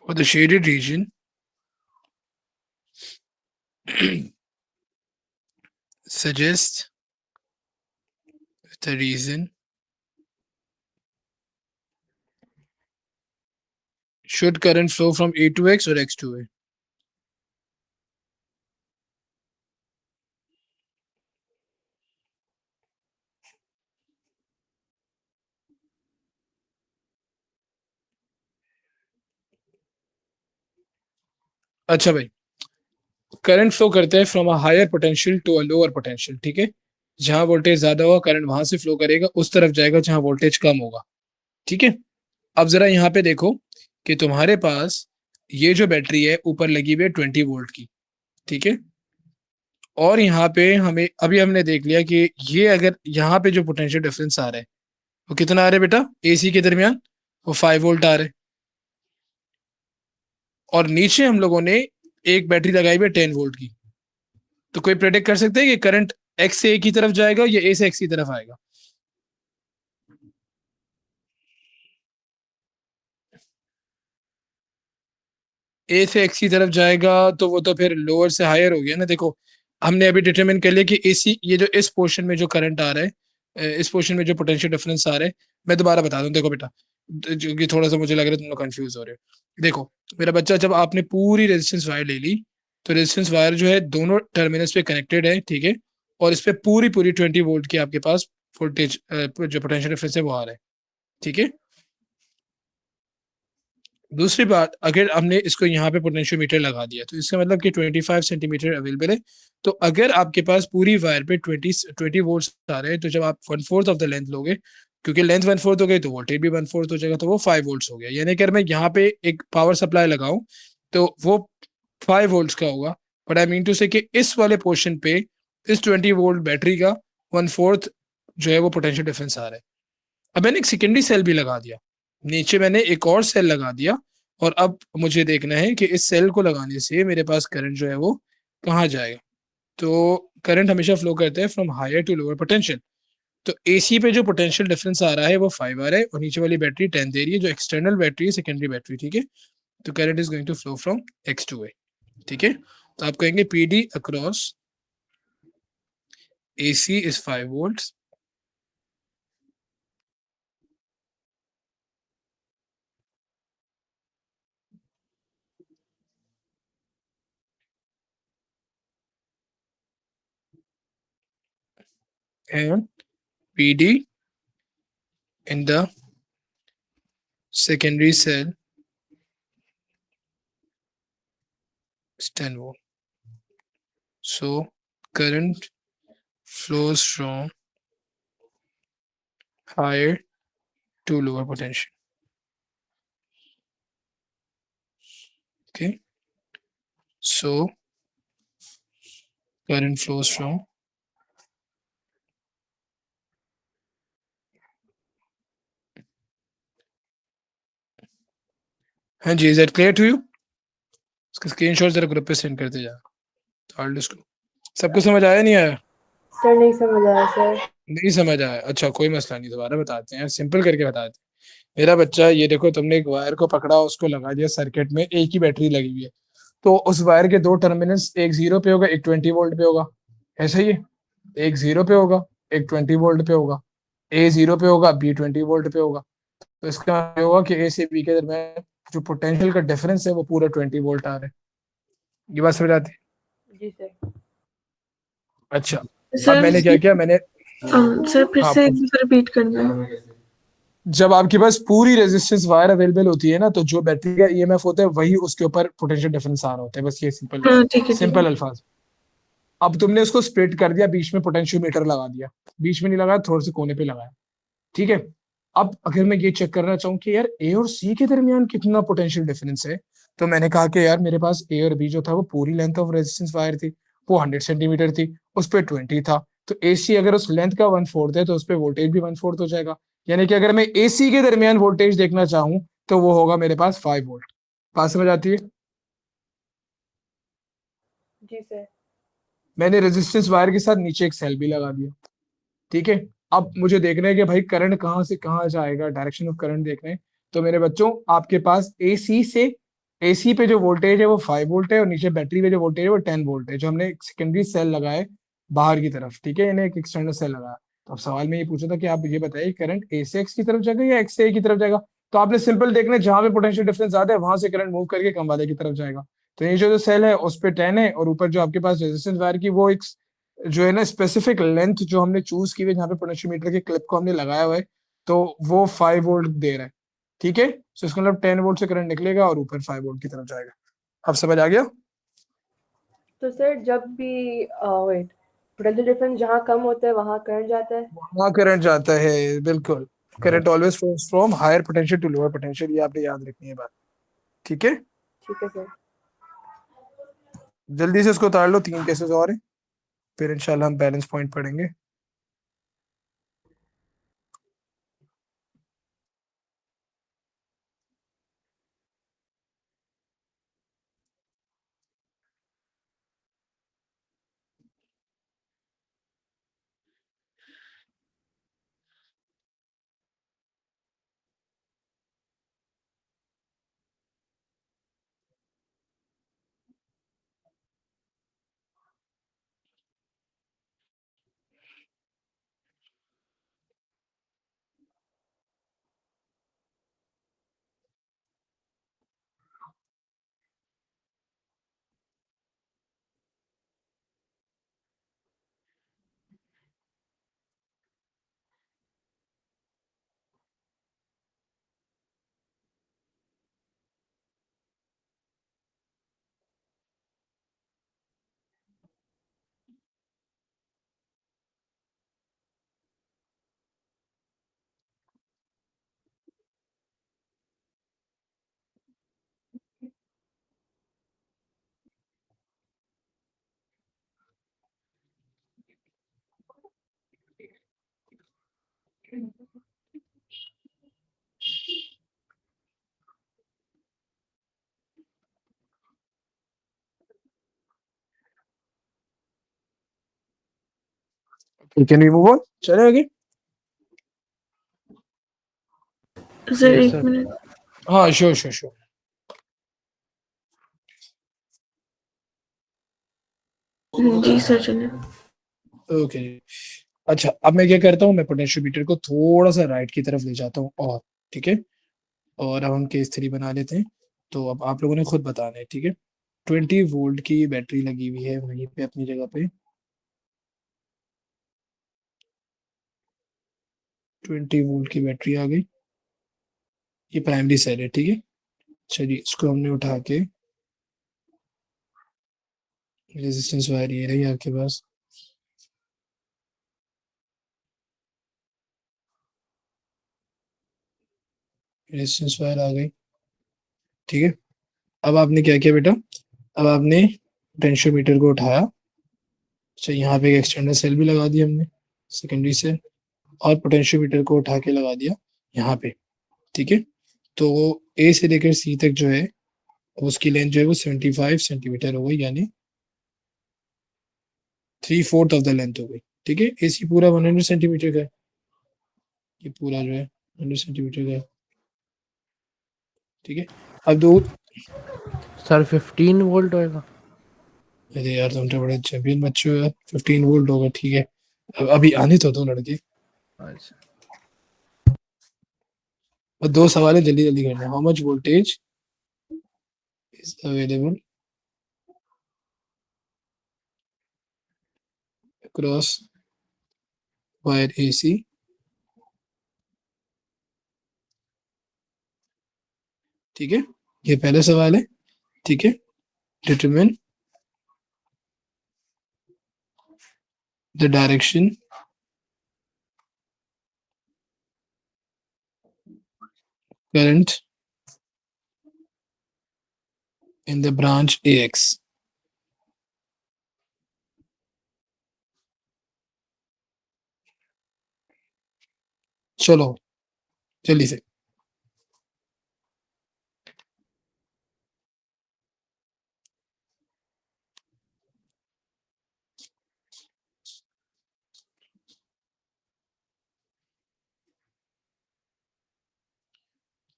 For the shaded region, suggest the reason should current flow from A to X or X to A? अच्छा भाई, current flow करते हैं from a higher potential to a lower potential, ठीक है। जहां voltage ज्यादा होगा current वहां से फ्लो करेगा, उस तरफ जाएगा जहां वोल्टेज कम होगा, ठीक है। अब जरा यहाँ पे देखो कि तुम्हारे पास ये जो बैटरी है ऊपर लगी हुई है 20 वोल्ट की, ठीक है। और यहाँ पे हमें अभी हमने देख लिया कि ये अगर यहाँ पे जो पोटेंशियल डिफरेंस आ रहा है वो कितना आ रहा है बेटा, एसी के दरमियान वो 5 वोल्ट आ रहा है। और नीचे हम लोगों ने एक बैटरी लगाई हुई है 10 वोल्ट की। तो कोई प्रेडिक्ट कर सकते हैं कि करंट एक्स से ए की तरफ जाएगा या ए से एक्स की तरफ आएगा? ए से एक्स की तरफ जाएगा तो वो तो फिर लोअर से हायर हो गया ना। देखो हमने अभी डिटरमिन कर लिया कि एसी ये जो इस पोर्शन में जो करंट आ रहा है, इस पोर्शन में जो पोटेंशियल डिफरेंस आ रहा है, मैं दोबारा बता दूं, देखो बेटा, जो कि थोड़ा सा मुझे लग रहा है तुम लोग कंफ्यूज हो रहे हो। देखो मेरा बच्चा, जब आपने पूरी रेजिस्टेंस वायर ले ली तो रेजिस्टेंस वायर जो है दोनों टर्मिनल्स पे कनेक्टेड है, ठीक है। और इस पे पूरी पूरी 20 वोल्ट की आपके पास वोल्टेज जो पोटेंशियल डिफरेंस है वो आ रहा है, ठीक है। दूसरी बात, अगर हमने इसको यहाँ पे पोटेंशियोमीटर लगा दिया तो इसका मतलब कि 25 सेंटीमीटर अवेलेबल है। तो अगर आपके पास पूरी वायर पे 20 वोल्ट आ रहे हैं, तो जब आप 1/4 ऑफ द लेंथ लोगे, क्योंकि लेंथ 1/4 हो गई तो वोल्टेज भी 1/4 हो जाएगा, तो वो 5 वोल्ट हो गया। यानी कि अगर मैं यहाँ पे एक पावर सप्लाई लगाऊं तो वो 5 वोल्ट का होगा। बट आई मीन टू से कि इस वाले पोर्शन पे इस 20 वोल्ट बैटरी का 1/4 जो है वो पोटेंशियल डिफरेंस आ रहा है। अब मैंने एक सेकेंडरी सेल भी लगा दिया, नीचे मैंने एक और सेल लगा दिया। और अब मुझे देखना है कि इस सेल को लगाने से मेरे पास करंट जो है वो कहाँ जाएगा। तो करंट हमेशा फ्लो करता है from higher to lower potential. तो एसी पे जो पोटेंशियल डिफरेंस आ रहा है वो 5 आ रहा है और नीचे वाली बैटरी 10 दे रही है, जो एक्सटर्नल बैटरी है, सेकेंडरी बैटरी, ठीक है। तो current is going to flow from X to A, ठीक है। तो आप कहेंगे P D across A C is 5 volt and P D in the secondary cell is 10 volt. So current flows from higher to lower potential. Okay. So current flows from हाँ जी, is that clear to you? इसका screenshot जरा group पे send करते जा। सबको समझ आया नहीं आया? सर नहीं समझ आया सर। नहीं समझ आया, अच्छा कोई मसला नहीं, दोबारा बताते हैं, सिंपल करके बताते हैं। मेरा बच्चा ये देखो, तुमने एक वायर को पकड़ा, उसको लगा दिया सर्किट में, एक ही बैटरी लगी हुई है। तो उस वायर के दो टर्मिनल्स, एक 0 पे होगा एक 20 वोल्ट पे होगा, ऐसा ही है। एक 0 पे होगा एक 20 वोल्ट पे होगा, ए 0 पे होगा बी 20 वोल्ट पे होगा। तो इसका मतलब होगा कि ए से बी के दरमियान जो पोटेंशियल का डिफरेंस है वो पूरा 20 वोल्ट आ रहा है। ये बात समझ आती है? जी सर। अच्छा, अब सर मैंने क्या किया, मैंने सर फिर हाँ से एक बार रिपीट करना है। जब आपके पास पूरी रेजिस्टेंस वायर अवेलेबल होती है ना, तो जो बैटरी का ईएमएफ होता है वही उसके ऊपर पोटेंशियल डिफरेंस आ रहा होता है, बस ये सिंपल हाँ ठीक है ठीक है। सिंपल अल्फाज। अब तुमने उसको स्प्लिट कर दिया, बीच में पोटेंशियोमीटर लगा दिया, बीच में नहीं लगाया, थोड़े से कोने पे लगाया, ठीक है। अब अगर मैं ये चेक करना चाहूँ कि यार ए और सी के दरमियान कितना पोटेंशियल डिफरेंस है, तो मैंने कहा कि यार मेरे पास ए और बी जो था वो पूरी लेंथ ऑफ रेजिस्टेंस वायर थी, वो 100 सेंटीमीटर थी, उस पर 20 था। तो ए सी अगर उस लेंथ का 1/4 है तो उस पर वोल्टेज भी 1/4 हो जाएगा। यानी कि अगर मैं ए सी के दरमियान वोल्टेज देखना चाहूँ तो वो होगा मेरे पास 5 वोल्ट। बात समझ आती है? जी सर। मैंने रेजिस्टेंस वायर के साथ नीचे एक सेल भी लगा दिया, ठीक है। अब मुझे देखना है कि भाई करंट कहाँ से कहाँ जाएगा, डायरेक्शन ऑफ करंट देखना है। तो मेरे बच्चों, आपके पास ए सी से एसी पे जो वोल्टेज है वो 5 वोल्ट है और नीचे बैटरी पे जो वोल्टेज है वो 10 वोल्ट है, जो हमने एक सेकेंडरी सेल लगाए बाहर की तरफ, ठीक है, यानी एक एक्सटर्नल सेल लगाया। तो अब सवाल में ये पूछा था कि आप ये बताइए करंट ए से एक्स की तरफ जाएगा या एक्स से ए की तरफ जाएगा। तो आपने सिंपल देखना है, जहां पे पोटेंशियल डिफरेंस ज्यादा है वहां से करंट मूव करके कम वाले की तरफ जाएगा। तो ये जो सेल है उस पे 10 है और ऊपर जो आपके पास रेजिस्टेंस वायर की वो एक जो है ना स्पेसिफिक लेंथ जो हमने चूज की हुई है, जहाँ पे पोटेंशियोमीटर के क्लिप को हमने लगाया हुआ है, तो वो 5 वोल्ट दे रहा है, ठीक है। तो इसका मतलब 10 वोल्ट से करंट निकलेगा और ऊपर 5 वोल्ट की तरफ जाएगा। अब समझ आ गया। तो सर जब भी वेट पोटेंशियल डिफरेंस जहाँ कम होता है वहाँ करंट जाता है। वहां करंट जाता है, बिल्कुल। Current always flows from higher potential to lower potential, ये आपने याद रखनी है बात, ठीक है। ठीक है सर। जल्दी से इसको उतार लो, 3 केसेस और हैं, फिर इंशाल्लाह हम बैलेंस पॉइंट पढ़ेंगे। कैन वी मूव ऑन, चले आगे। सर यस एक सर। मिनट। हाँ श्योर श्योर श्योर। जी सर चलिए। ओके। अच्छा अब मैं क्या करता हूँ, मैं पोटेंशियोमीटर को थोड़ा सा राइट की तरफ ले जाता हूँ, और ठीक है। और अब हम केस 3 बना लेते हैं। तो अब आप लोगों ने खुद बताना है, ठीक है। 20 वोल्ट की बैटरी लगी हुई है वहीं पे अपनी जगह पे। 20 वोल्ट की बैटरी आ गई, ये प्राइमरी सेल है, ठीक है। चलिए इसको हमने उठा के, रेजिस्टेंस वायर ये रही आपके पास, रेजिस्टेंस वायर आ गई, ठीक है। अब आपने क्या किया बेटा, अब आपने पोटेंशियोमीटर को उठाया। अच्छा यहाँ पे एक एक्सटर्नल सेल भी लगा दिया हमने, सेकेंडरी सेल, और पोटेंशियोमीटर को उठा के लगा दिया यहाँ पे, ठीक है। तो ए से लेकर सी तक जो है उसकी लेंथ जो है वो 75 सेंटीमीटर हो गई, यानी 3/4 ऑफ द लेंथ हो गई, ठीक है। ए सी पूरा 100 सेंटीमीटर का है, ये पूरा जो है 100 सेंटीमीटर का है, ठीक है। अब दो, सर 15 वोल्ट होएगा। अरे यार तुम तो बड़े चैंपियन बच्चे हो यार, 15 वोल्ट होगा, ठीक है। अब अभी आने तो दो लड़के। अच्छा, और दो सवाल है, जल्दी जल्दी करना। How much voltage is available across wire AC, ठीक है। ये पहला सवाल है, ठीक है। Determine the direction current in the branch A x. चलो जल्दी से।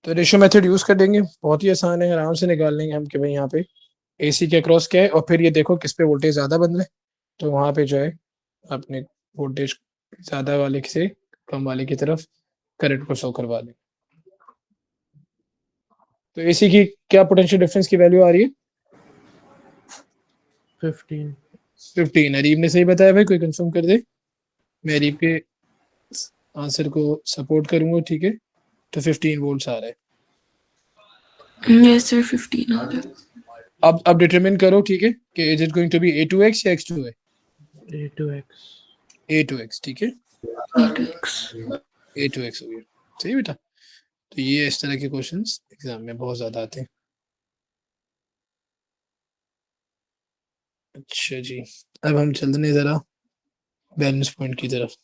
तो रेशियो मेथड यूज कर देंगे, बहुत ही आसान है, आराम से निकाल लेंगे हम कि भाई यहाँ पे एसी के अक्रॉस क्या है, और फिर ये देखो किस पे वोल्टेज ज्यादा बन रहा है, तो वहां पे जो है अपने वोल्टेज ज्यादा वाले से कम वाले की तरफ करंट को शो करवा दें। तो एसी की क्या पोटेंशियल डिफरेंस की वैल्यू आ रही है? 15। 15। अरीब ने सही बताया भाई, कोई कंफर्म कर दे, मैं अरीब के आंसर को सपोर्ट करूंगा, ठीक है। तो 15 वोल्ट्स आ रहा है। यस सर 15 आ रहा है। अब डिटरमिन करो, ठीक है, कि is it going to be A2X या X2 है? A2X। A2X, ठीक है, A2X। A2X हो गया, सही बेटा। तो ये इस तरह के क्वेश्चंस एग्जाम में बहुत ज्यादा आते हैं। अच्छा जी, अब हम चलते हैं जरा बैलेंस पॉइंट की तरफ।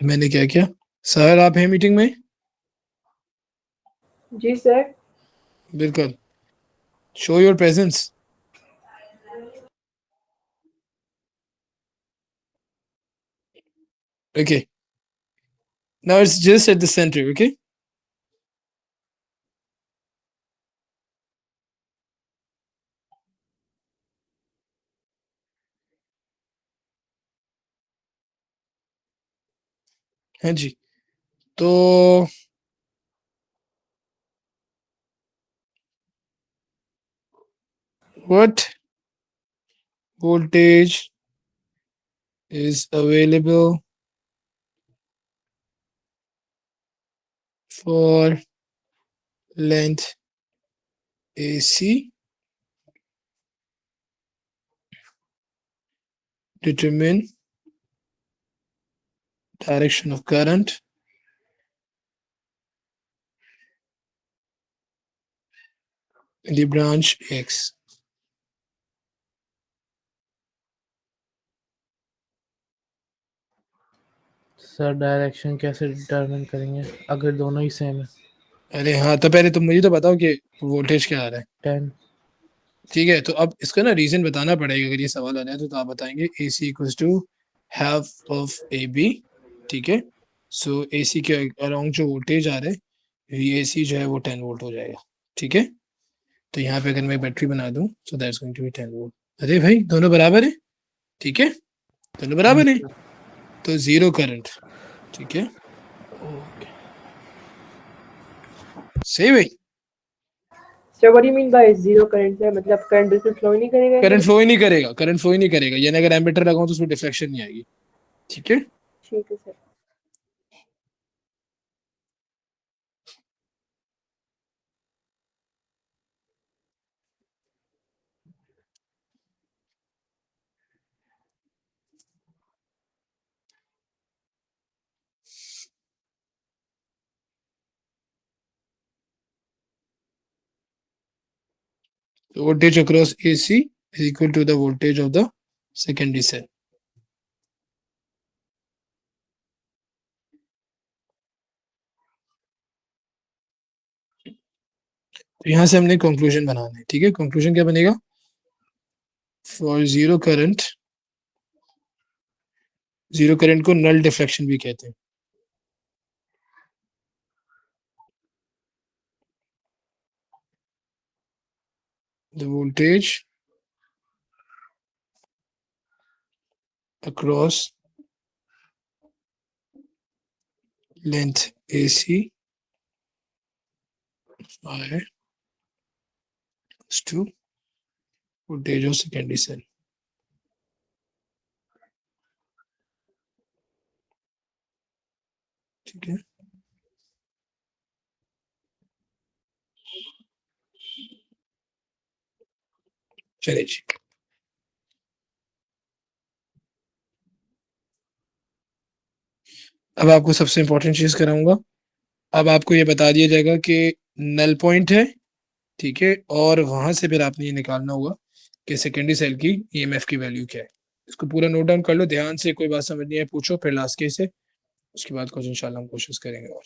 मैंने क्या किया सर, आप हैं मीटिंग में? जी सर। बिल्कुल, show your presence. Okay, now it's just at the center, okay? हाँ जी, तो what voltage is available for length AC? Determine direction of current in the branch X. Sir direction कैसे determine करेंगे अगर दोनों ही same है? अरे हाँ, तो पहले तुम मुझे तो बताओ कि वोल्टेज क्या आ रहा है। 10। ठीक है, तो अब इसका ना रीजन बताना पड़ेगा, अगर ये सवाल आ रहा है तो आप बताएंगे AC equals to half of AB, ठीक है। सो AC के अराउंड जो वोल्टेज आ रहा है VAC जो है वो 10 वोल्ट हो जाएगा, ठीक है। तो यहाँ पे अगर मैं बैटरी बना दूं so that's going to be 10 volt. अरे भाई दोनों बराबर है, ठीक है, दोनों बराबर है, तो जीरो करंट, ठीक है, सही भाई। Sir what do you mean by zero current sir, मतलब करंट बिल्कुल फ्लो ही नहीं करेगा? करंट फ्लो ही नहीं करेगा, करंट फ्लो ही नहीं करेगा, यानी अगर एमीटर लगाऊं तो उसमें डिफ्लेक्शन नहीं आएगी, ठीक है। ठीक है sir. The voltage across AC is equal to the voltage of the secondary cell. तो यहाँ से हमने कंक्लूजन बनाना है, ठीक है। कंक्लूजन क्या बनेगा? फॉर जीरो करंट को नल डिफ्लेक्शन भी कहते हैं। The voltage across length AC I is to voltage of secondary cell, ठीक है। चलिए जी, अब आपको सबसे इंपॉर्टेंट चीज कराऊंगा। अब आपको ये बता दिया जाएगा कि नल पॉइंट है, ठीक है, और वहां से फिर आपने ये निकालना होगा कि सेकेंडरी सेल की EMF की वैल्यू क्या है। इसको पूरा नोट डाउन कर लो ध्यान से, कोई बात समझ नहीं है पूछो, फिर लास्ट केस है, उसके बाद कुछ इंशाल्लाह हम कोशिश करेंगे और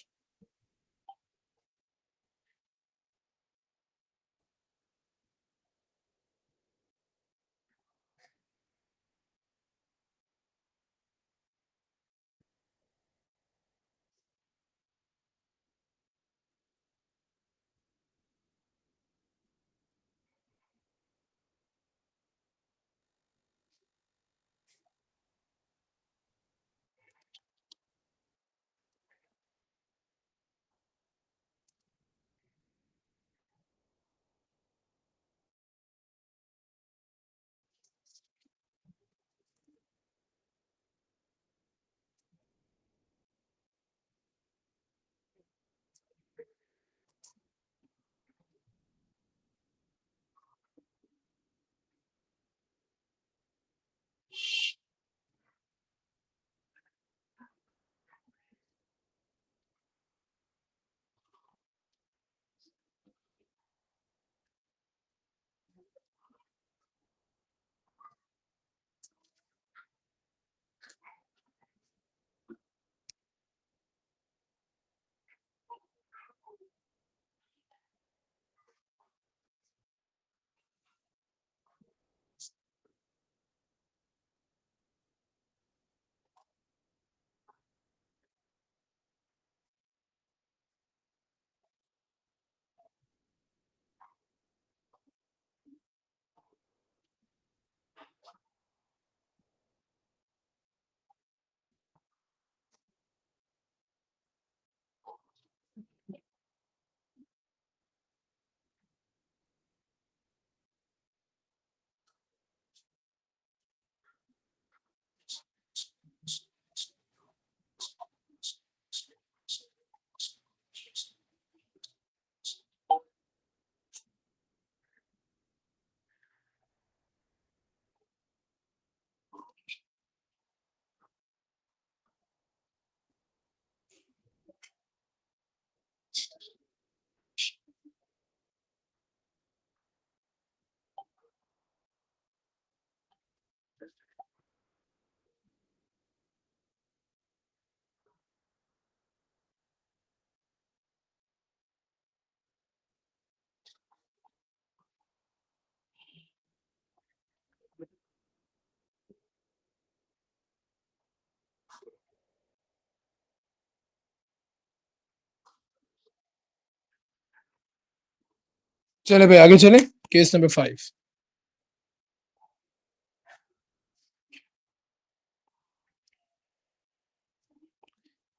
चले भाई आगे चले, केस नंबर 5।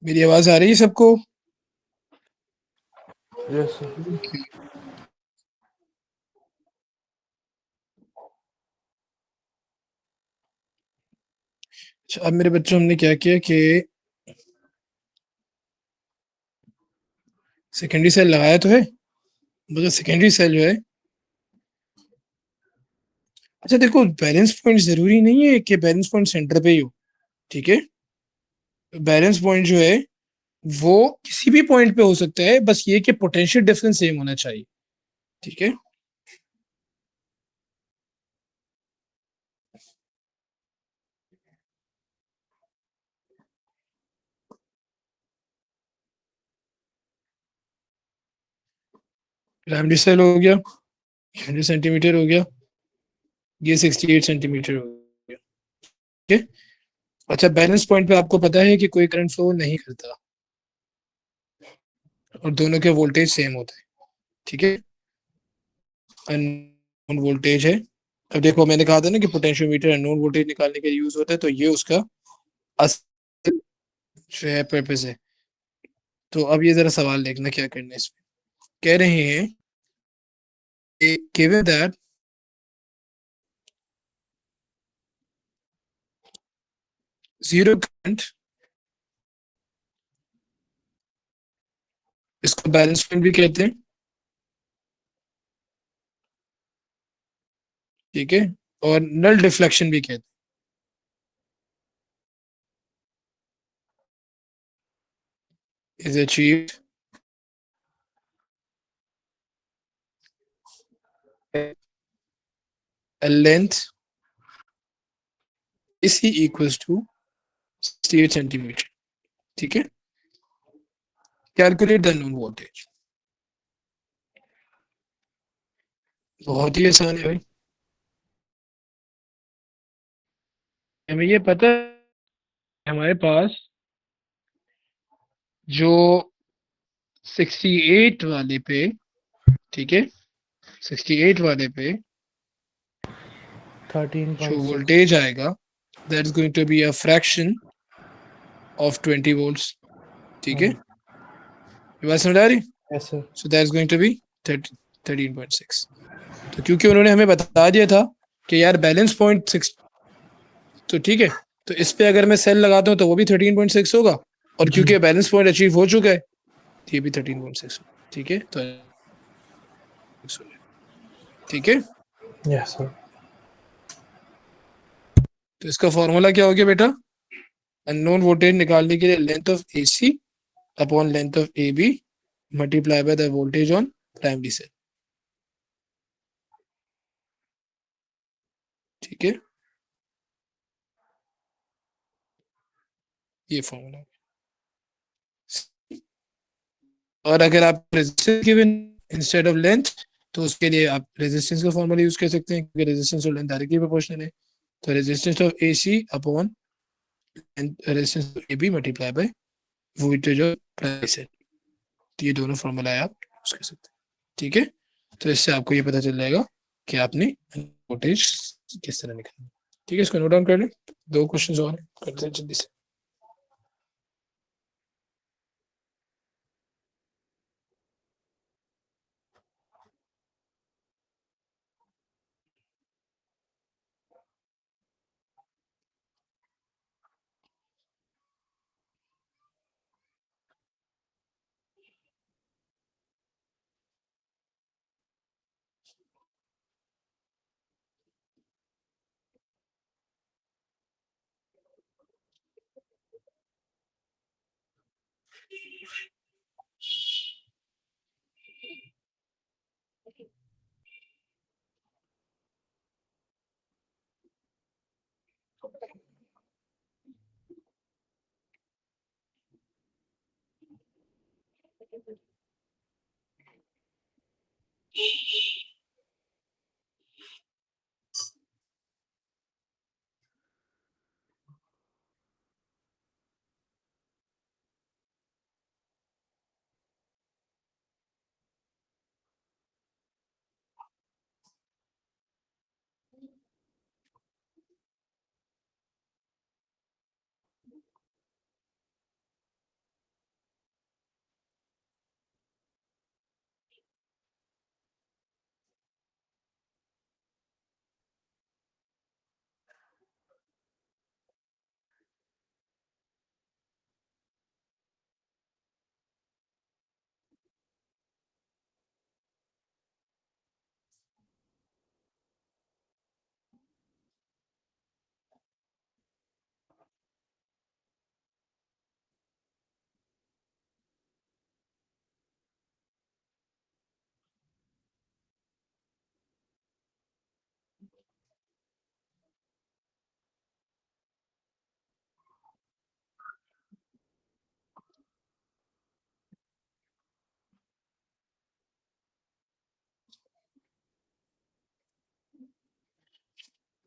मेरी आवाज आ रही है सबको? Yes sir. अब मेरे बच्चों हमने क्या किया कि सेकेंडरी सेल लगाया तो है, मगर सेकेंडरी सेल जो है, अच्छा देखो बैलेंस पॉइंट जरूरी नहीं है कि बैलेंस पॉइंट सेंटर पे ही हो, ठीक है। बैलेंस पॉइंट जो है वो किसी भी पॉइंट पे हो सकता है, बस ये कि पोटेंशियल डिफरेंस सेम होना चाहिए, ठीक है। प्राइमरी सेल हो गया, 100 सेंटीमीटर हो गया, ये 68 सेंटीमीटर हो गया, ठीक है। अच्छा बैलेंस पॉइंट पे आपको पता है कि कोई करंट फ्लो नहीं करता और दोनों के वोल्टेज सेम होते हैं, ठीक है। अननोन वोल्टेज है। अब देखो मैंने कहा था ना कि पोटेंशियोमीटर अननोन वोल्टेज निकालने के लिए यूज होता है, तो ये उसका असल जो है पर्पस है। तो अब ये जरा सवाल देखना क्या करना है इसमें। कह रहे हैं given that जीरो करंट, इसको बैलेंस पॉइंट भी कहते हैं, ठीक है, और नल डिफ्लेक्शन भी कहते हैं, is achieved a length AC equals to 68 centimetre. ठीक है, कैलकुलेट द नोन वोल्टेज. बहुत ही आसान है भाई. हमें ये पता है हमारे पास जो 68 वाले पे, ठीक है, 68 वाले पे जो 13.6. वोल्टेज आएगा that is going to be a fraction of 20 volts. ठीक है, ये बात समझ आ रही? Yes sir. So that is going to be 13.6. तो क्योंकि उन्होंने हमें बता दिया था कि यार बैलेंस पॉइंट 6, तो ठीक है, तो इस पे अगर मैं सेल लगाता हूँ तो वो भी 13.6 होगा, और क्योंकि बैलेंस पॉइंट अचीव हो चुका है तो ये भी 13.6 होगा. ठीक है, तो ठीक है, यस सर. तो इसका फॉर्मूला क्या हो गया बेटा? अननोन वोल्टेज निकालने के लिए length of AC upon length of AB multiply by the voltage on primary cell. ठीक है, ये फॉर्मूला. और अगर आप resistance given instead of length, तो उसके लिए आप रेजिस्टेंस का फॉर्मूला यूज कर सकते हैं, क्योंकि रेजिस्टेंस और लेंथ डायरेक्टली प्रोपोर्शनल है. तो resistance of AC upon resistance of AB multiply by voltage of primary cell. तो ये दोनों फॉर्मूला है, आप यूज कर सकते हैं. ठीक है, तो इससे आपको ये पता चल जाएगा कि आपने वोल्टेज किस तरह निकालना. ठीक है, इसको नोट डाउन कर लें. 2 क्वेश्चन और हैं, करते हैं जल्दी से.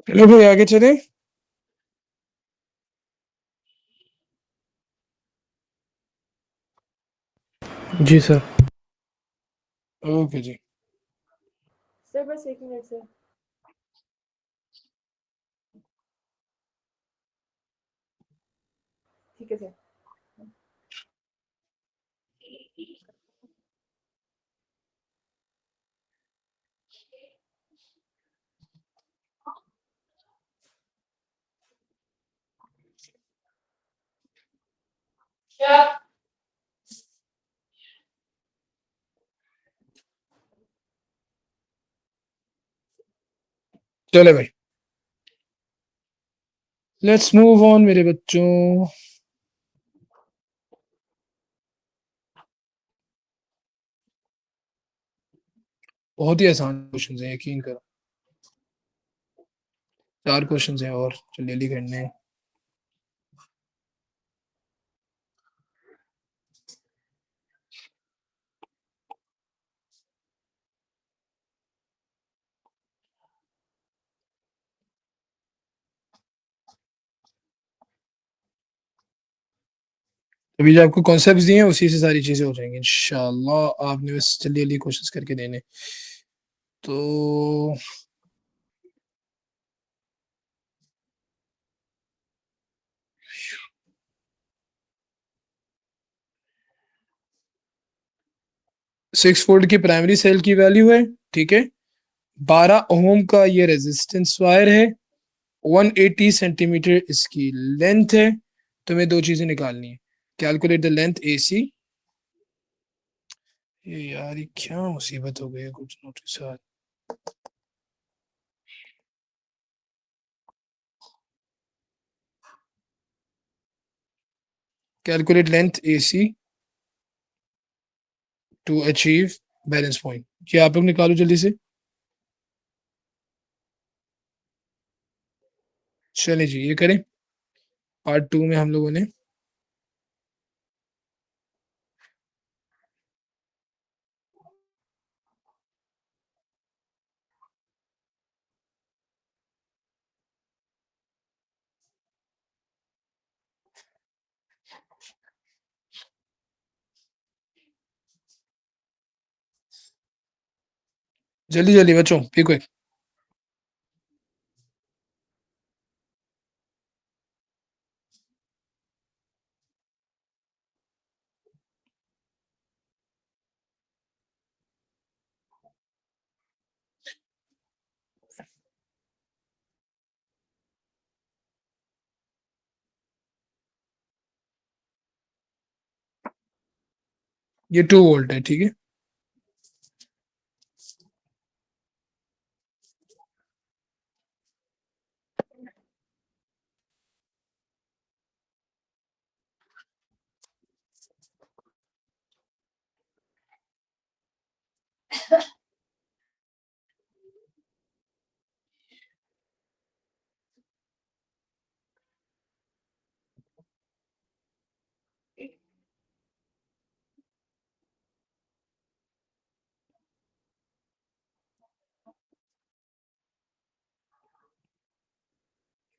चलो भाई आगे चले. जी सर. ओके जी. सर बस 1 मिनट सर. ठीक है सर. चले भाई, लेट्स मूव ऑन मेरे बच्चों. बहुत ही आसान क्वेश्चन है, यकीन करो. 4 क्वेश्चन है और जल्दी करने हैं। अभी जो आपको कॉन्सेप्ट्स दिए हैं उसी से सारी चीजें हो जाएंगी इंशाल्लाह। आपने बस जल्दी जल्दी कोशिश करके देने। तो 6 वोल्ट की प्राइमरी सेल की वैल्यू है, ठीक है। 12 ओम का ये रेजिस्टेंस वायर है, 180 सेंटीमीटर इसकी लेंथ है। तुम्हें दो चीजें निकालनी है। Calculate the length AC। ये यार ये क्या मुसीबत हो गई है कुछ नोट के साथ। Calculate length AC to achieve balance point. ये आप लोग निकालो जल्दी से। चले जी ये करें। पार्ट 2 में हम लोगों ने जल्दी जल्दी बच्चों बी क्विक। ये 2 वोल्ट है, ठीक है।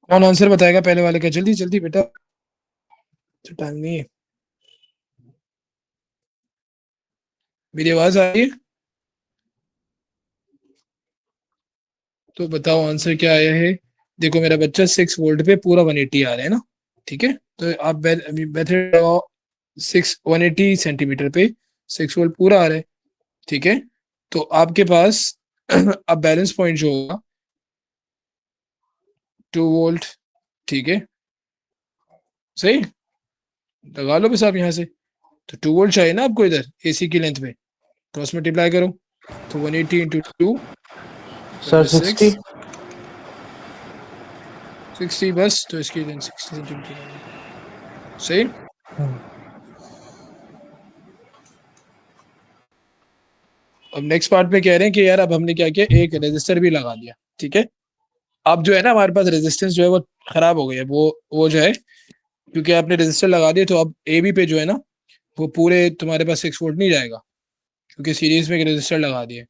कौन आंसर बताएगा पहले वाले का? जल्दी जल्दी बेटा, तो टाइम नहीं है। मेरी आवाज आ रही है? तो बताओ आंसर क्या आया है। देखो मेरा बच्चा 6 वोल्ट पे पूरा 180 आ रहा है ना, ठीक है। तो आप मेथड लगाओ। 180 सेंटीमीटर पे 6 वोल्ट पूरा आ रहा है, ठीक है। तो आपके पास अब बैलेंस पॉइंट जो होगा 2 वोल्ट, ठीक है। सही लगा लो बस आप यहाँ से। तो 2 वोल्ट चाहिए ना आपको इधर AC की लेंथ पे, क्रॉस मल्टीप्लाई करो। तो 180 इंटू 2 सर 60। 60 बस। तो इसकी लेंथ 60 सेंटीमीटर। सही। अब नेक्स्ट पार्ट में कह रहे हैं कि यार अब हमने क्या किया, एक रेजिस्टर भी लगा दिया, ठीक है। अब जो है ना हमारे पास रेजिस्टेंस जो है वो खराब हो गई है। वो जो है क्योंकि आपने रेजिस्टर लगा दिया, तो अब AB पे जो है ना वो पूरे तुम्हारे पास 6 वोल्ट नहीं जाएगा, क्योंकि सीरीज में एक रेजिस्टर लगा दिए।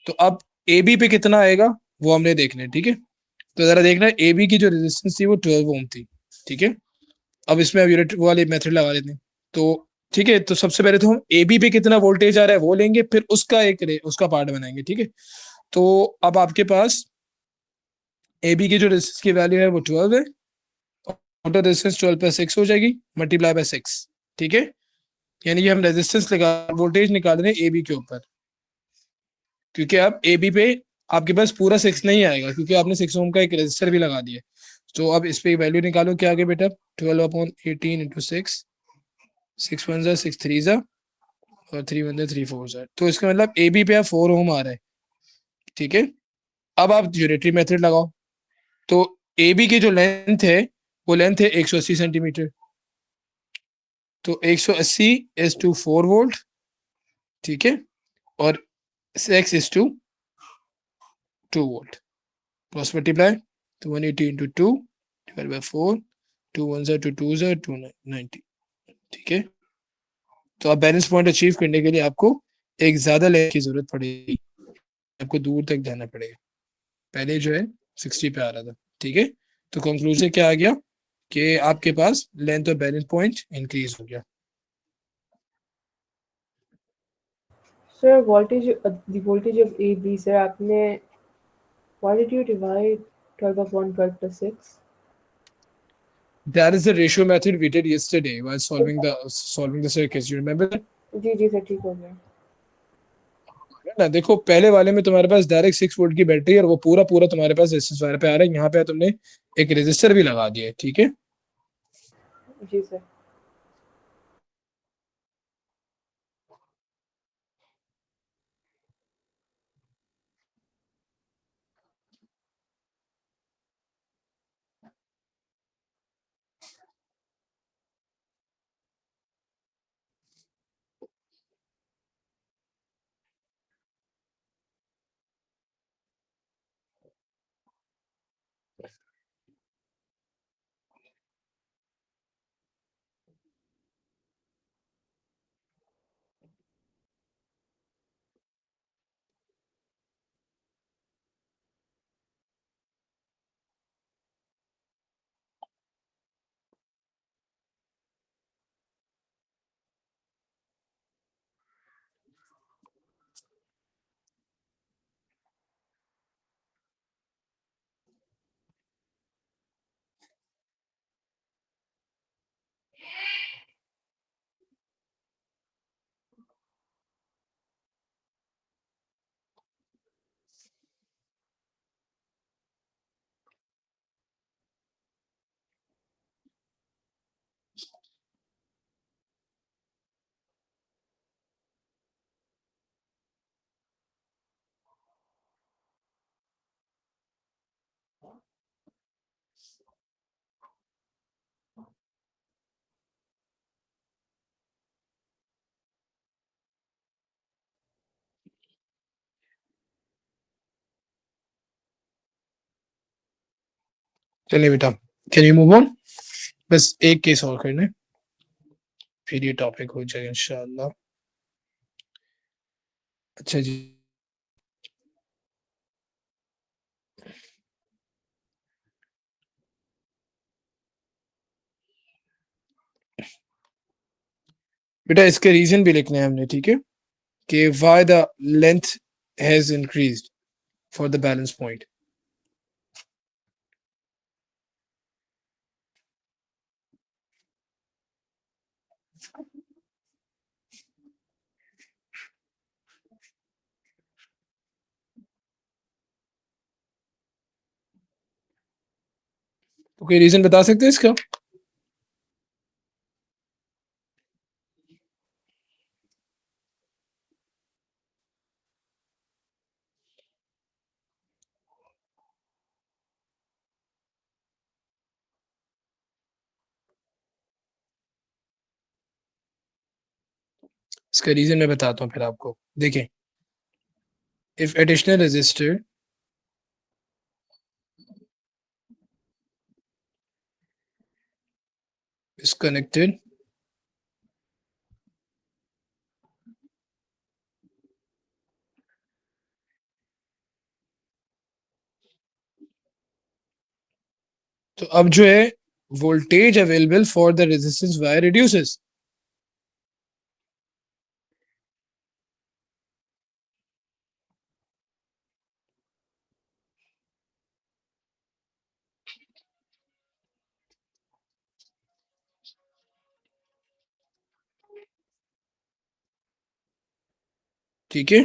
तो अब AB पे कितना आएगा वो हमने देखना है, ठीक है। तो जरा देखना AB की जो रेजिस्टेंस थी वो 12 ओम थी, ठीक है। अब इसमें अब यूनिट वाले मेथड लगा लेते हैं। तो ठीक है, तो सबसे पहले तो हम AB पे कितना वोल्टेज आ रहा है वो लेंगे, फिर उसका पार्ट बनाएंगे, ठीक है। तो अब आपके पास AB की जो रेजिस्टेंस की वैल्यू है वो 12 है। टोटल रेजिस्टेंस 12 प्लस 6 हो जाएगी, मल्टीप्लाई बाय 6, ठीक है। यानी कि हम रेजिस्टेंस लगा वोल्टेज निकाल रहे हैं AB के ऊपर, क्योंकि अब AB पे आपके पास पूरा 6 नहीं आएगा, क्योंकि आपने 6 ओम का एक रेजिस्टर भी लगा दिया। तो अब इस पे वैल्यू निकालो, क्या आगे बेटा 12 अपॉन 18 इंटू 6, 6 1 जा 6 3 जा और 3 1 जा 3 4 जा। तो इसका मतलब AB पे 4 ओम आ रहा है, ठीक है। अब आप यूनिटरी मेथड लगाओ। तो AB की जो लेंथ है वो लेंथ है 180 सेंटीमीटर। तो 180 इज टू 4 वोल्ट, ठीक है। और 6 is to 2 volt, cross multiply. तो 180 into 2 divided by 4, 2 1 2 2 290, ठीक है। तो अब बैलेंस पॉइंट अचीव करने के लिए आपको एक ज्यादा लेंथ की जरूरत पड़ेगी, आपको दूर तक जाना पड़ेगा। पहले जो है 60 पे आ रहा था, ठीक है। तो कंक्लूजन क्या आ गया कि आपके पास length of balance point increase हो गया। Sir, the voltage of AB, sir, आपने why did you divide 12 upon 12 plus 6? That is the ratio method we did yesterday while solving the circuits. You remember that? जी sir ठीक हो गया। ना देखो, पहले वाले में तुम्हारे पास डायरेक्ट 6 वोल्ट की बैटरी और वो पूरा पूरा तुम्हारे पास रेजिस्टेंस वायर पे आ रहा है, यहाँ पे तुमने एक रेजिस्टर भी लगा दिया है, ठीक है। जी सर। चलिए बेटा, कैन यू मूव ऑन? बस एक केस और करना है, फिर ये टॉपिक हो जाएगा इंशाल्लाह। अच्छा जी, बेटा इसके रीजन भी लिखने हैं हमने, ठीक है, कि why the length has increased for the balance point. तो कोई रीजन बता सकते हैं इसका? इसका रीजन मैं बताता हूँ फिर आपको। देखें, if additional resistor is connected तो अब जो है voltage available for the resistance wire reduces. ठीक है,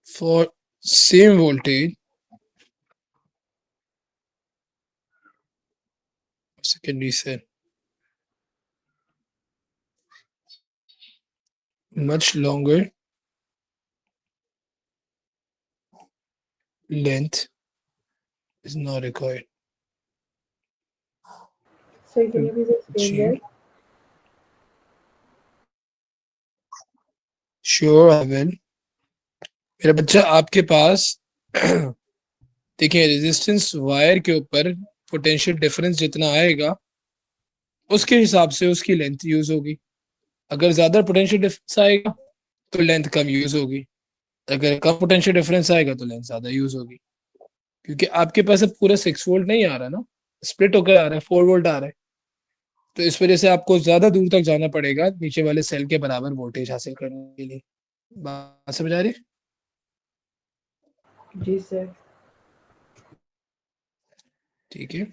for same voltage secondary cell much longer length is not required. Sir, can you please explain जी, that? Sure I will. मेरा बच्चा, आपके पास देखिए रेजिस्टेंस वायर के ऊपर पोटेंशियल डिफरेंस जितना आएगा उसके हिसाब से उसकी लेंथ यूज होगी। अगर ज्यादा पोटेंशियल डिफरेंस आएगा तो लेंथ कम यूज होगी, अगर कम पोटेंशियल डिफरेंस आएगा तो लेंथ ज्यादा यूज होगी। क्योंकि आपके पास अब पूरा 6 वोल्ट नहीं आ रहा ना, स्प्लिट होकर आ रहा है, 4 वोल्ट आ रहा है। तो इस वजह से आपको ज्यादा दूर तक जाना पड़ेगा नीचे वाले सेल के बराबर वोल्टेज हासिल करने के लिए। बात समझ आ रही? जी सर। ठीक है।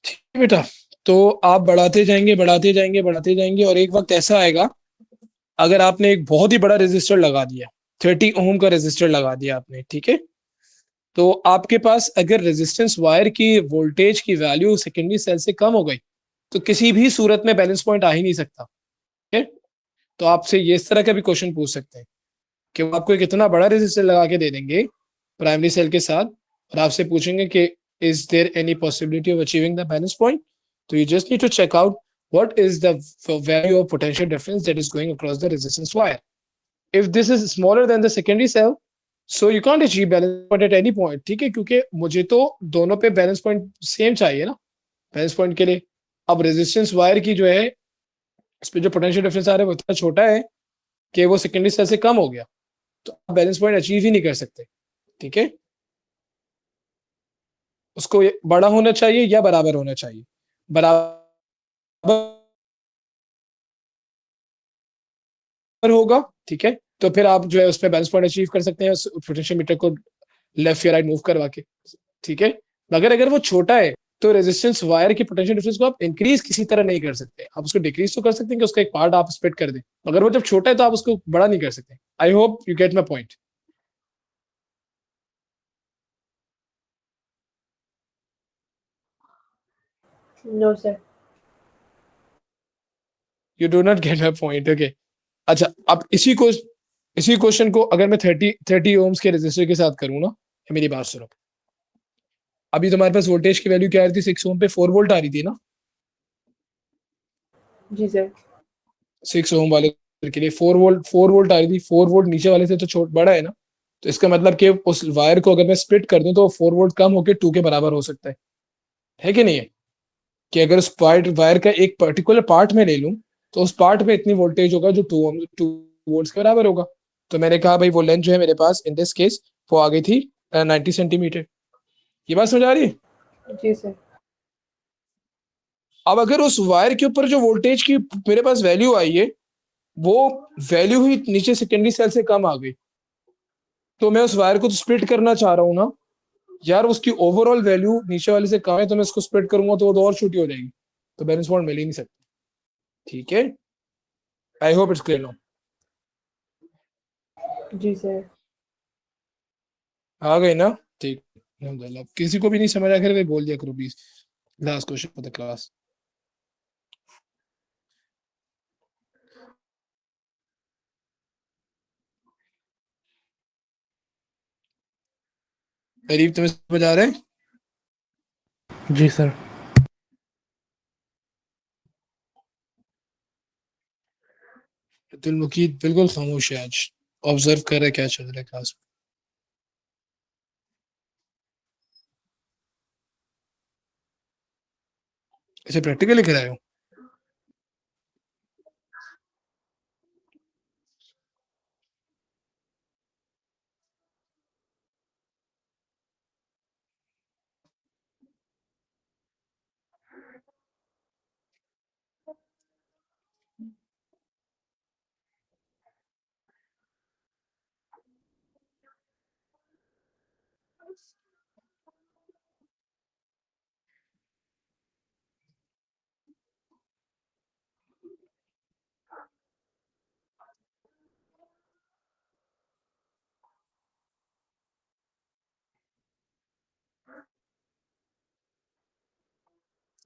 ठीक है बेटा, तो आप बढ़ाते जाएंगे बढ़ाते जाएंगे बढ़ाते जाएंगे और एक वक्त ऐसा आएगा, अगर आपने एक बहुत ही बड़ा रेजिस्टर लगा दिया, 30 ओम का रेजिस्टर लगा दिया आपने, ठीक है, तो आपके पास अगर रेजिस्टेंस वायर की वोल्टेज की वैल्यू सेकेंडरी सेल से कम हो गई तो किसी भी सूरत में बैलेंस पॉइंट आ ही नहीं सकता। ठीक है, तो आपसे ये इस तरह का भी क्वेश्चन पूछ सकते हैं कि वो आपको एक इतना बड़ा रेजिस्टर लगा के दे देंगे प्राइमरी सेल के साथ और आपसे पूछेंगे कि is there any possibility of achieving the balance point. तो you just need to check out what is the value of potential difference that is going across the resistance wire. If this is smaller than the secondary cell, so you can't achieve balance point at any point। ठीक है, क्योंकि मुझे तो दोनों पे balance point same चाहिए ना balance point के लिए। अब रेजिस्टेंस वायर की जो है इस पे जो पोटेंशियल डिफरेंस आ रहा है वो इतना छोटा है कि वो सेकेंडरी सेल से कम हो गया, तो आप बैलेंस पॉइंट अचीव ही नहीं कर सकते। ठीक है, उसको बड़ा होना चाहिए या बराबर होना चाहिए, बराबर होगा। ठीक है, तो फिर आप जो है उस पर बैलेंस पॉइंट अचीव कर सकते हैं पोटेंशियल मीटर को लेफ्ट या राइट मूव करवा के। ठीक है, मगर अगर वो छोटा है तो रेजिस्टेंस वायर की पोटेंशियल डिफरेंस को आप इंक्रीज किसी तरह नहीं कर सकते। आप उसको डिक्रीज तो कर सकते हैं कि उसका एक पार्ट आप स्प्लिट कर दें, मगर वो जब छोटा है तो आप उसको बड़ा नहीं कर सकते। I hope you get my point. No sir. You do not get my point, okay. अच्छा, अब इसी क्वेश्चन को अगर मैं 30 ओम्स के रेजिस्टर के साथ करूँ ना, मेरी बात सुनो। अभी तुम्हारे पास वोल्टेज की वैल्यू क्या आ रही थी, 6 ओम पे 4 वोल्ट आ रही थी ना। जी सर। 6 ओम वाले के लिए 4 वोल्ट आ रही थी। 4 वोल्ट नीचे वाले से तो छोट बड़ा है ना, तो इसका मतलब कि उस वायर को अगर मैं स्प्लिट कर दूं तो 4 वोल्ट कम होकर 2 के बराबर हो सकता है कि नहीं है? कि अगर उस पार्ट वायर का एक पर्टिकुलर पार्ट में ले लूं तो उस पार्ट में इतनी वोल्टेज होगा जो 2 वोल्ट्स के बराबर होगा। तो मैंने कहा भाई वो लेंथ जो है मेरे पास इन दिस केस वो आ गई थी 90 सेंटीमीटर। ये बात समझ आ रही है? जी सर। अब अगर उस वायर के ऊपर जो वोल्टेज की मेरे पास वैल्यू आई है वो वैल्यू ही नीचे सेकेंडरी सेल से कम आ गई, तो मैं उस वायर को तो स्प्लिट करना चाह रहा हूँ ना यार, उसकी ओवरऑल वैल्यू नीचे वाले से कम है तो मैं इसको स्प्लिट करूंगा तो वो तो और छोटी हो जाएगी, तो बैलेंस पॉइंट मिल ही नहीं सकती। ठीक है, I hope it's clear now. जी सर। आ गई ना? ठीक, अल्हम्दुलिल्लाह। किसी को भी नहीं समझ आया फिर बोल दिया करो please. Last question for the class. करीब तुम्हें समझ आ रहा है? जी सर। अब्दुल मुकीद बिल्कुल खामोश है आज, ऑब्जर्व कर रहे क्या चल रहा है क्लास में। अच्छा, प्रैक्टिकली कराए हो?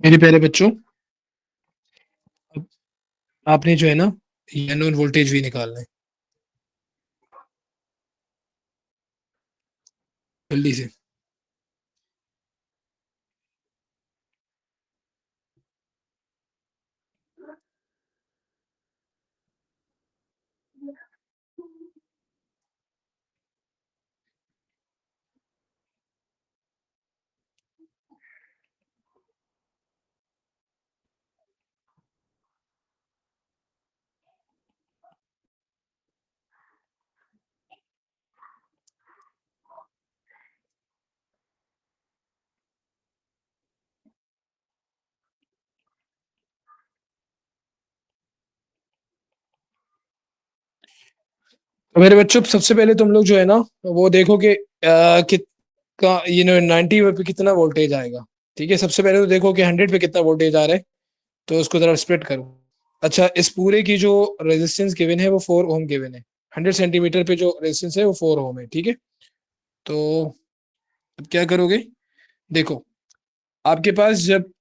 मेरे प्यारे बच्चों, अब आपने जो है ना ये अननोन वोल्टेज भी निकालना है जल्दी से। तो मेरे बच्चों सबसे पहले तुम लोग जो है ना वो देखो कि कितना 90 पे कितना वोल्टेज आएगा। ठीक है, सबसे पहले तो देखो कि 100 पे कितना वोल्टेज आ रहा है, तो उसको जरा स्प्लिट करो। अच्छा, इस पूरे की जो रेजिस्टेंस गिवन है वो 4 ओम गिवन है। 100 सेंटीमीटर पे जो रेजिस्टेंस है वो 4 ओम है। ठीक है, तो अब क्या करोगे, देखो आपके पास जब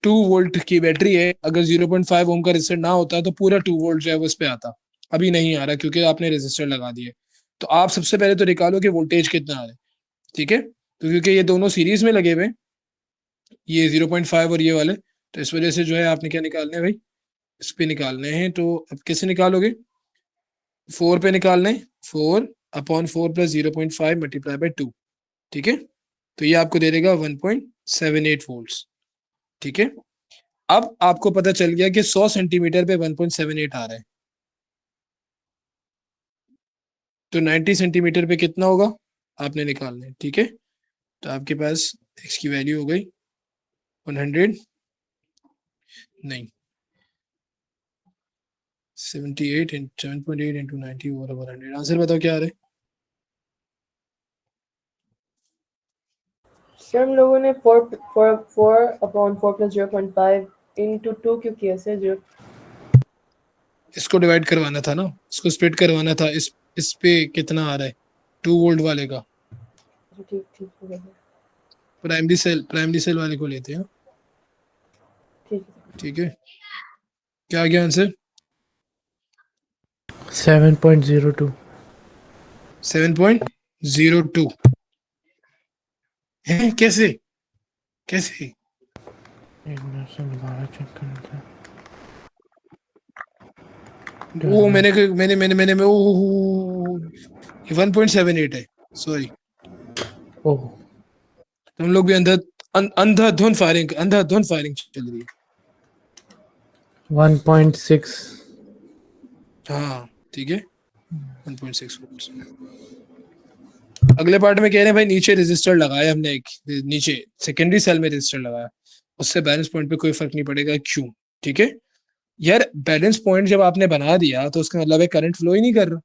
2 वोल्ट की बैटरी है, अगर 0.5 ओम का रेजिस्टर ना होता तो पूरा 2 वोल्ट जो है वो इस पे आता। अभी नहीं आ रहा क्योंकि आपने रेजिस्टर लगा दिए। तो आप सबसे पहले तो निकालो कि वोल्टेज कितना आ रहा है। ठीक है, तो क्योंकि ये दोनों सीरीज में लगे हुए हैं, ये 0.5 और ये वाले, तो इस वजह से जो है आपने क्या निकालना है भाई, इस पे निकालने हैं। तो अब कैसे निकालोगे, 4 पे निकालना है, 4/4 प्लस 0.5 मल्टीप्लाई बाई 2। ठीक है, तो ये आपको दे देगा 1.78 वोल्ट्स। ठीक है, अब आपको पता चल गया कि 100 सेंटीमीटर पे 1.78 आ रहा है, तो 90 सेंटीमीटर पे कितना होगा आपने निकालना है। ठीक है, तो आपके पास x की वैल्यू हो गई 100, नहीं 78 7.8 इंटू 90 ओवर 100। आंसर बताओ क्या आ रहा है। सर हम लोगों ने 4 प्लस 0.5 इंटू 2 क्यों किया सर? जो इसको डिवाइड करवाना था ना, इसको स्प्लिट करवाना था। इस पे कितना आ रहा है 2 वोल्ट वाले का। ठीक ठीक हो गया। प्राइमरी सेल वाले को लेते हैं। ठीक ठीक है, क्या आ गया आंसर? 7.02। 7.02 है? कैसे कैसे? एक मिनट से दोबारा चेक करना था। वो मैंने ओ 1.78 है, सॉरी। ओह, तुम लोग भी अंधाधुन फायरिंग चल रही है। 1.6। हाँ ठीक है, 1.6 वोल्ट्स। अगले पार्ट में कह रहे हैं भाई नीचे रजिस्टर लगाया हमने, एक नीचे सेकेंडरी सेल में रजिस्टर लगाया, उससे बैलेंस पॉइंट पे कोई फर्क नहीं पड़ेगा, क्यों? ठीक है यार, बैलेंस पॉइंट जब आपने बना दिया तो उसका मतलब है करंट फ्लो ही नहीं कर रहा।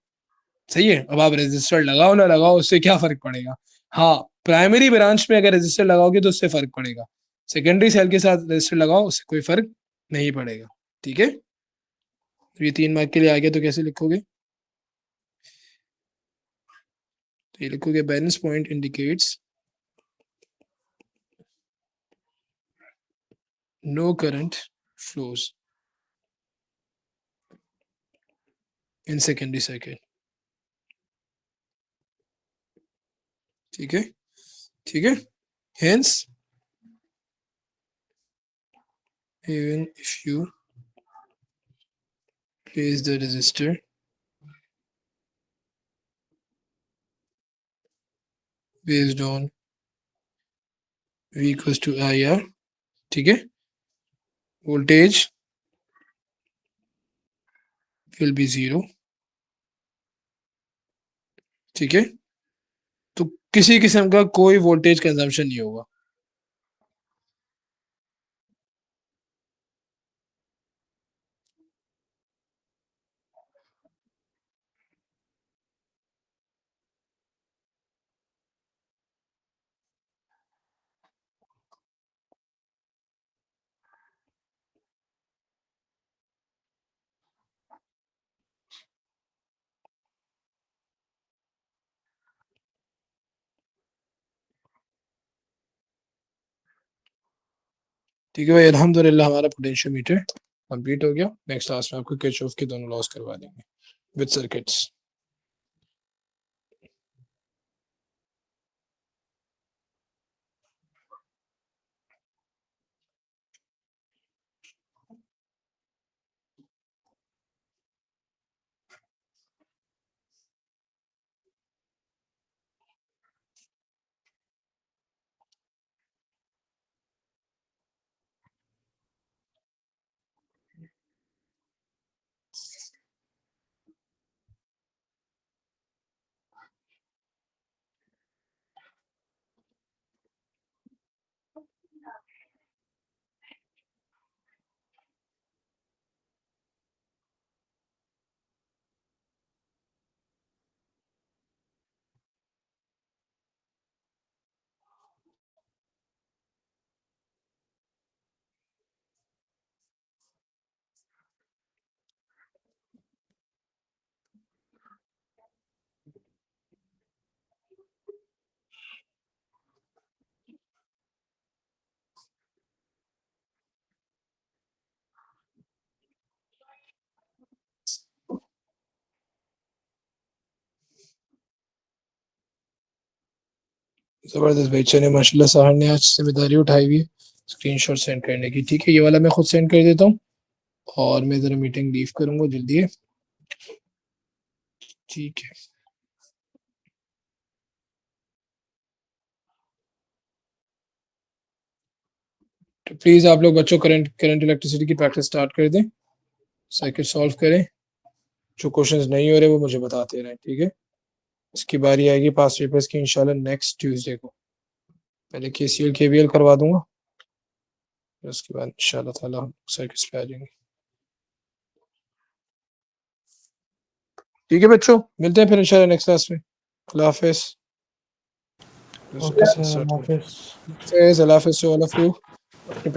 सही है, अब आप रजिस्टर लगाओ ना लगाओ उससे क्या फर्क पड़ेगा। हाँ, प्राइमरी ब्रांच में अगर रजिस्टर लगाओगे तो उससे फर्क पड़ेगा, सेकेंडरी सेल के साथ रजिस्टर लगाओ उससे कोई फर्क नहीं पड़ेगा। ठीक है, तो ये 3 मार्क के लिए आ गया, तो कैसे लिखोगे? तो ये लिखोगे balance point indicates no current flows in secondary circuit. ठीक है, ठीक है, hence even if you place the resistor based on V equals to IR, ठीक है, voltage will be 0। ठीक है, तो किसी किस्म का कोई वोल्टेज कंजम्पशन नहीं होगा। ठीक है भाई, अल्हम्दुलिल्लाह हमारा पोटेंशियोमीटर कंप्लीट हो गया। नेक्स्ट क्लास में आपको किरचॉफ के दोनों लॉस करवा देंगे विद सर्किट्स। जबरदस्त भाई, चले माशाल्लाह सहर ने आज जिम्मेदारी उठाई हुई है स्क्रीनशॉट सेंड करने की। ठीक है, ये वाला मैं खुद सेंड कर देता हूँ और मैं जरा मीटिंग लीव करूंगा जल्दी है। ठीक है, तो प्लीज आप लोग बच्चों करंट इलेक्ट्रिसिटी की प्रैक्टिस स्टार्ट कर दें, सर्किट सॉल्व करें। जो क्वेश्चंस नहीं हो रहे वो मुझे बताते रहें, ठीक है। इसकी बारी आएगी पास पेपर्स की इंशाल्लाह नेक्स्ट ट्यूसडे को। पहले केसीएल केवीएल करवा दूंगा, फिर उसके बाद इंशाल्लाह ताला सर्किट्स पे आ जाएंगे। ठीक है बच्चों, मिलते हैं फिर इंशाल्लाह नेक्स्ट क्लास में। अल्लाह हाफिज। ओके सर, अल्लाह हाफिज़। अल्लाह हाफिज टू ऑल ऑफ यू। अपनी